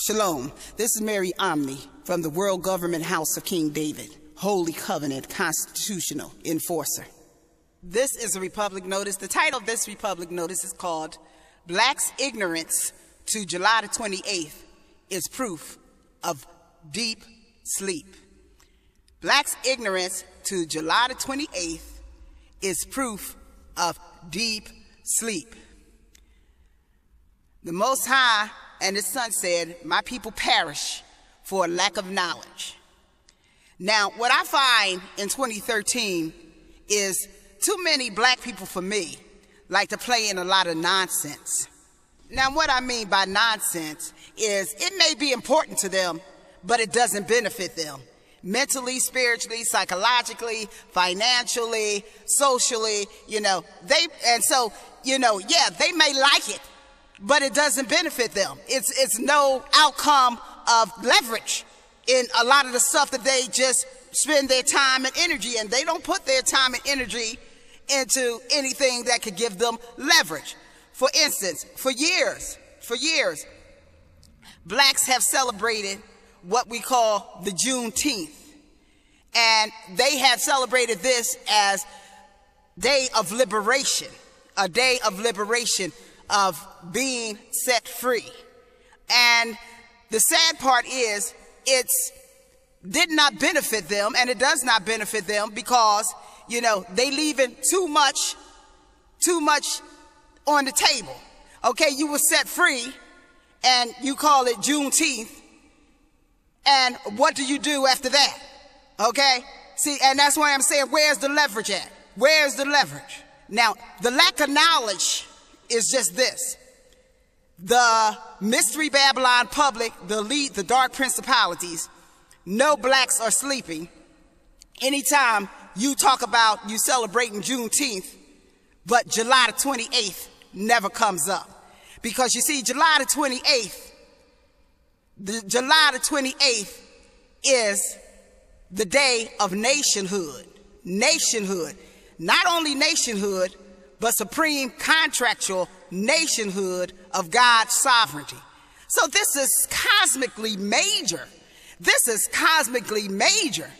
Shalom, this is Mary Omni from the World Government House of King David, Holy Covenant Constitutional Enforcer. This is a Republic Notice. The title of this Republic Notice is called Blacks' Ignorance to July the 28th is Proof of Deep Sleep. Blacks' ignorance to July the 28th is proof of deep sleep. The Most High and His Son said, "My people perish for a lack of knowledge." Now, what I find in 2013 is too many black people, for me, like to play in a lot of nonsense. Now, what I mean by nonsense is it may be important to them, but it doesn't benefit them. Mentally, spiritually, psychologically, financially, socially, they may like it, but it doesn't benefit them. It's no outcome of leverage in a lot of the stuff that they just spend their time and energy, and they don't put their time and energy into anything that could give them leverage. For instance, for years, blacks have celebrated what we call the Juneteenth, and they have celebrated this as day of liberation, a day of liberation, of being set free. And the sad part is it did not benefit them, and it does not benefit them because they leaving too much on the table. Okay, you were set free and you call it Juneteenth, and what do you do after that? Okay, see, and that's why I'm saying, where's the leverage at? Where's the leverage? Now, the lack of knowledge is just this: the mystery Babylon public, the elite, the dark principalities, no blacks are sleeping. Anytime you talk about you celebrating Juneteenth, but July the 28th never comes up. Because you see, July the 28th is the day of nationhood. Nationhood. Not only nationhood, but supreme contractual nationhood of God's sovereignty. So this is cosmically major. This is cosmically major.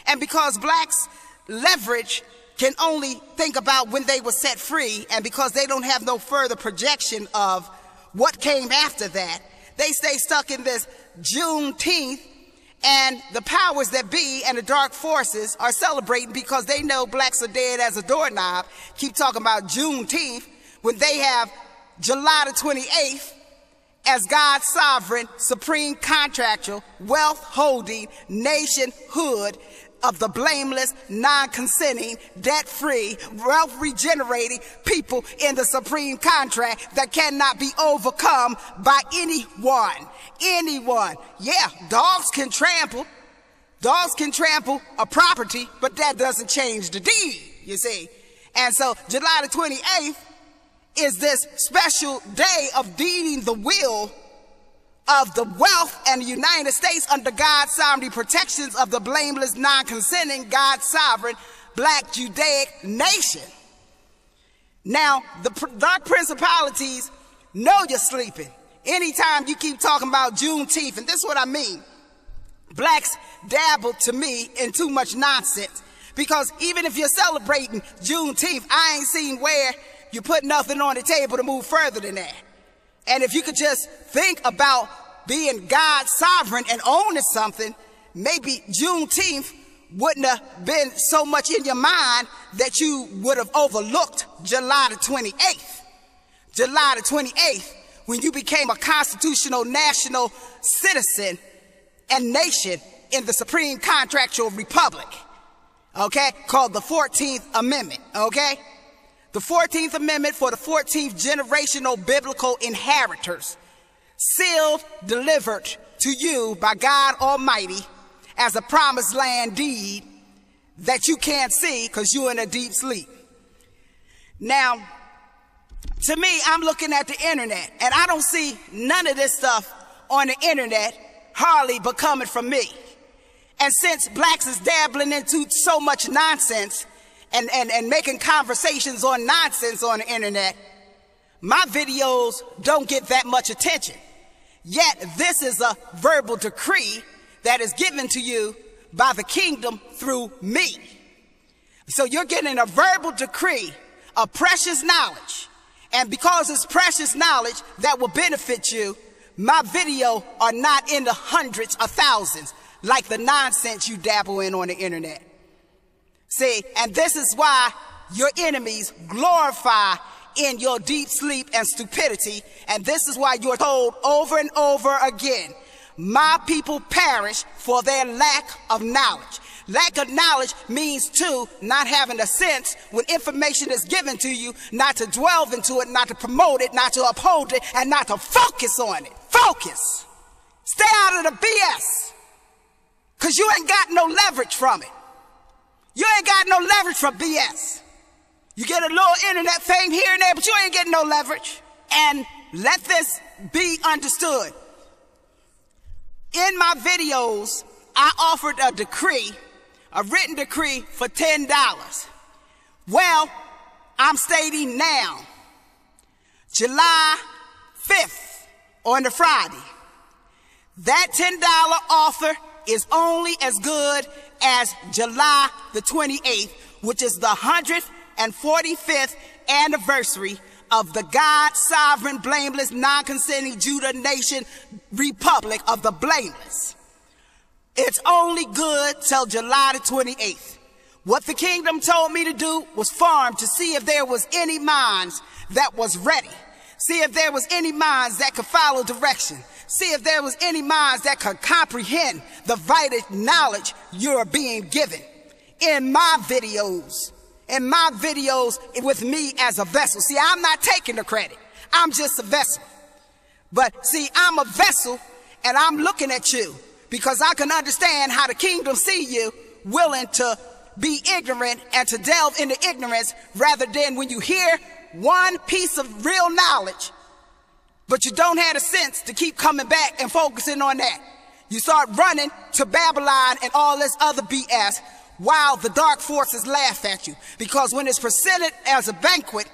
And because blacks leverage can only think about when they were set free, and because they don't have no further projection of what came after that, they stay stuck in this Juneteenth, and the powers that be and the dark forces are celebrating because they know blacks are dead as a doorknob. Keep talking about Juneteenth when they have July the 28th as God's sovereign, supreme contractual, wealth-holding nationhood of the blameless, non-consenting, debt-free, wealth-regenerating people in the supreme contract that cannot be overcome by anyone. Anyone. Yeah, dogs can trample a property, but that doesn't change the deed, you see. And so July the 28th is this special day of deeding the will of the wealth and the United States under God's sovereignty protections of the blameless, non-consenting, God's sovereign, black Judaic nation. Now, the dark principalities know you're sleeping. Anytime you keep talking about Juneteenth, and this is what I mean, blacks dabble, to me, in too much nonsense. Because even if you're celebrating Juneteenth, I ain't seen where you put nothing on the table to move further than that. And if you could just think about being God's sovereign and owning something, maybe Juneteenth wouldn't have been so much in your mind that you would have overlooked July the 28th. July the 28th, when you became a constitutional national citizen and nation in the supreme contractual republic, okay, called the 14th Amendment, okay? The 14th Amendment for the 14th generational biblical inheritors, sealed, delivered to you by God Almighty as a promised land deed that you can't see because you're in a deep sleep. Now, to me, I'm looking at the internet, and I don't see none of this stuff on the internet hardly but coming from me. And since blacks is dabbling into so much nonsense, and making conversations on nonsense on the internet, my videos don't get that much attention. Yet this is a verbal decree that is given to you by the kingdom through me. So you're getting a verbal decree of precious knowledge. And because it's precious knowledge that will benefit you, my video are not in the hundreds of thousands like the nonsense you dabble in on the internet. See, and this is why your enemies glorify in your deep sleep and stupidity, and this is why you're told over and over again, my people perish for their lack of knowledge. Lack of knowledge means, too, not having a sense when information is given to you, not to dwell into it, not to promote it, not to uphold it, and not to focus on it. Focus. Stay out of the BS. Because you ain't got no leverage from it. You ain't got no leverage from BS. You get a little internet fame here and there, but you ain't getting no leverage. And let this be understood. In my videos, I offered a decree, a written decree for $10. Well, I'm stating now, July 5th on the Friday, that $10 offer is only as good as July the 28th, which is the 145th anniversary of the God, sovereign, blameless, non-consenting Judah nation republic of the blameless. It's only good till July the 28th. What the kingdom told me to do was farm to see if there was any minds that was ready. See if there was any minds that could follow direction. See if there was any minds that could comprehend the vital knowledge you're being given. In my videos with me as a vessel. See, I'm not taking the credit. I'm just a vessel. But see, I'm a vessel and I'm looking at you because I can understand how the kingdom see you willing to be ignorant and to delve into ignorance rather than when you hear one piece of real knowledge, but you don't have a sense to keep coming back and focusing on that. You start running to Babylon and all this other BS while the dark forces laugh at you. Because when it's presented as a banquet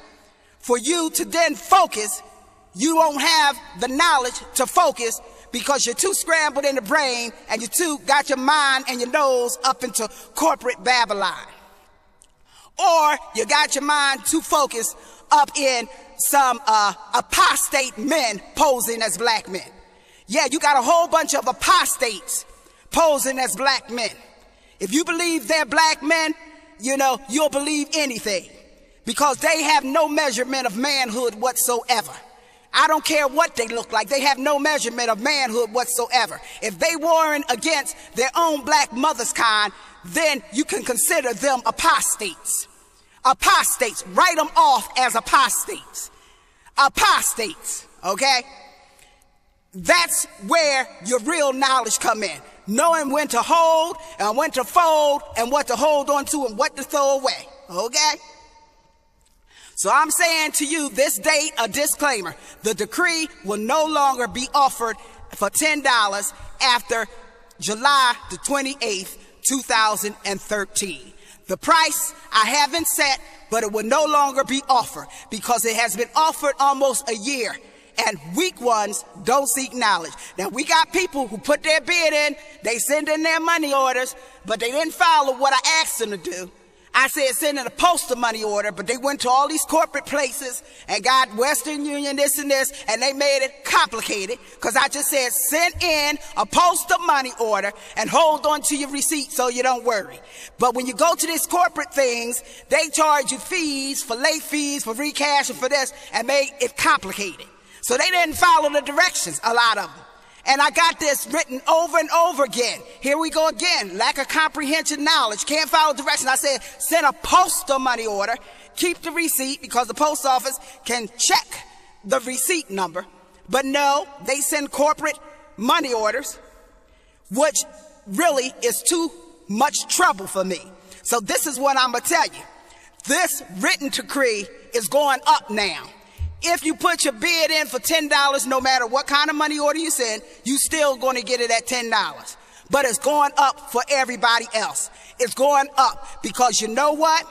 for you to then focus, you won't have the knowledge to focus because you're too scrambled in the brain and you too got your mind and your nose up into corporate Babylon. Or you got your mind too focused up in some apostate men posing as black men. Yeah, you got a whole bunch of apostates posing as black men. If you believe they're black men, you know, you'll believe anything because they have no measurement of manhood whatsoever. I don't care what they look like. They have no measurement of manhood whatsoever. If they warring against their own black mother's kind, then you can consider them apostates. Apostates, write them off as apostates. Apostates, okay? That's where your real knowledge come in. Knowing when to hold and when to fold and what to hold on to and what to throw away, okay? So I'm saying to you this date, a disclaimer. The decree will no longer be offered for $10 after July the 28th, 2013. The price I haven't set, but it will no longer be offered because it has been offered almost a year. And weak ones don't seek knowledge. Now, we got people who put their bid in, they send in their money orders, but they didn't follow what I asked them to do. I said send in a postal money order, but they went to all these corporate places and got Western Union, this and this, and they made it complicated because I just said send in a postal money order and hold on to your receipt so you don't worry. But when you go to these corporate things, they charge you fees for late fees, for recash, and for this, and make it complicated. So they didn't follow the directions, a lot of them. And I got this written over and over again. Here we go again. Lack of comprehension knowledge. Can't follow directions. I said, send a postal money order. Keep the receipt because the post office can check the receipt number. But no, they send corporate money orders, which really is too much trouble for me. So this is what I'm going to tell you. This written decree is going up now. If you put your bid in for $10, no matter what kind of money order you send, you still going to get it at $10. But it's going up for everybody else. It's going up because you know what?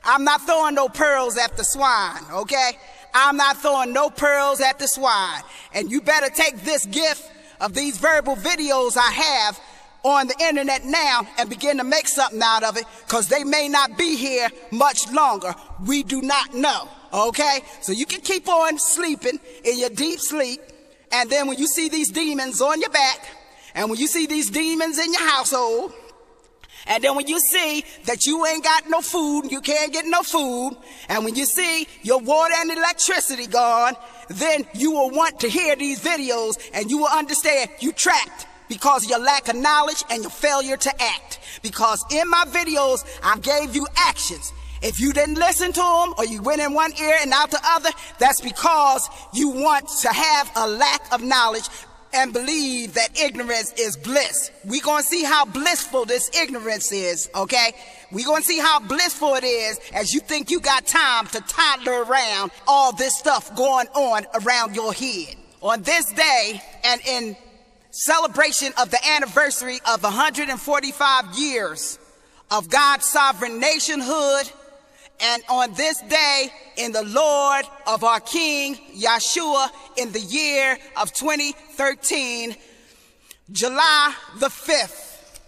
I'm not throwing no pearls after swine, okay? I'm not throwing no pearls at the swine. And you better take this gift of these verbal videos I have on the internet now and begin to make something out of it, because they may not be here much longer. We do not know, okay? So you can keep on sleeping in your deep sleep, and then when you see these demons on your back, and when you see these demons in your household, and then when you see that you ain't got no food, you can't get no food, and when you see your water and electricity gone, then you will want to hear these videos, and you will understand you trapped because of your lack of knowledge and your failure to act. Because in my videos, I gave you actions. If you didn't listen to them, or you went in one ear and out the other, that's because you want to have a lack of knowledge and believe that ignorance is bliss. We're going to see how blissful this ignorance is, okay? We're going to see how blissful it is as you think you got time to toddler around all this stuff going on around your head. On this day, and in celebration of the anniversary of 145 years of God's sovereign nationhood, and on this day in the Lord of our King Yeshua in the year of 2013, July the 5th,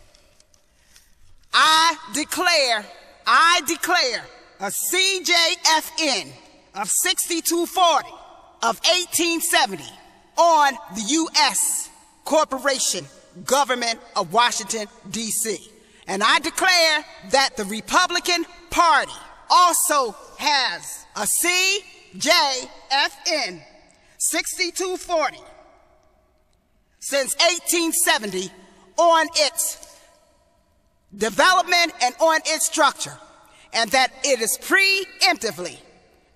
I declare a CJFN of 6240 of 1870 on the U.S. Corporation Government of Washington, D.C. And I declare that the Republican Party also has a CJFN 6240 since 1870 on its development and on its structure, and that it is preemptively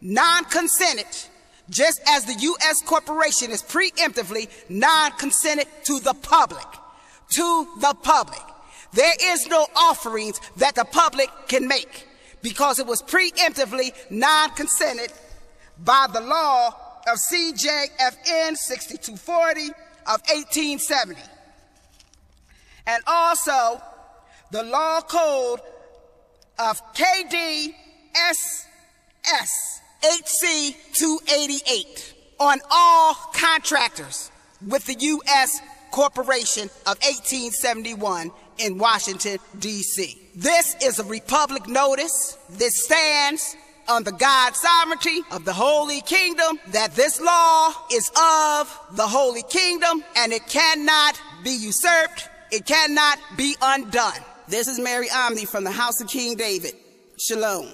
non-consented, just as the U.S. corporation is preemptively non-consented to the public. To the public. There is no offerings that the public can make, because it was preemptively non-consented by the law of CJFN 6240 of 1870. And also the law code of KDSS HC 288 on all contractors with the U.S. Corporation of 1871 in Washington, D.C. This is a republic notice. This stands on the God's sovereignty of the Holy Kingdom, that this law is of the Holy Kingdom and it cannot be usurped. It cannot be undone. This is Mary Omni from the House of King David. Shalom.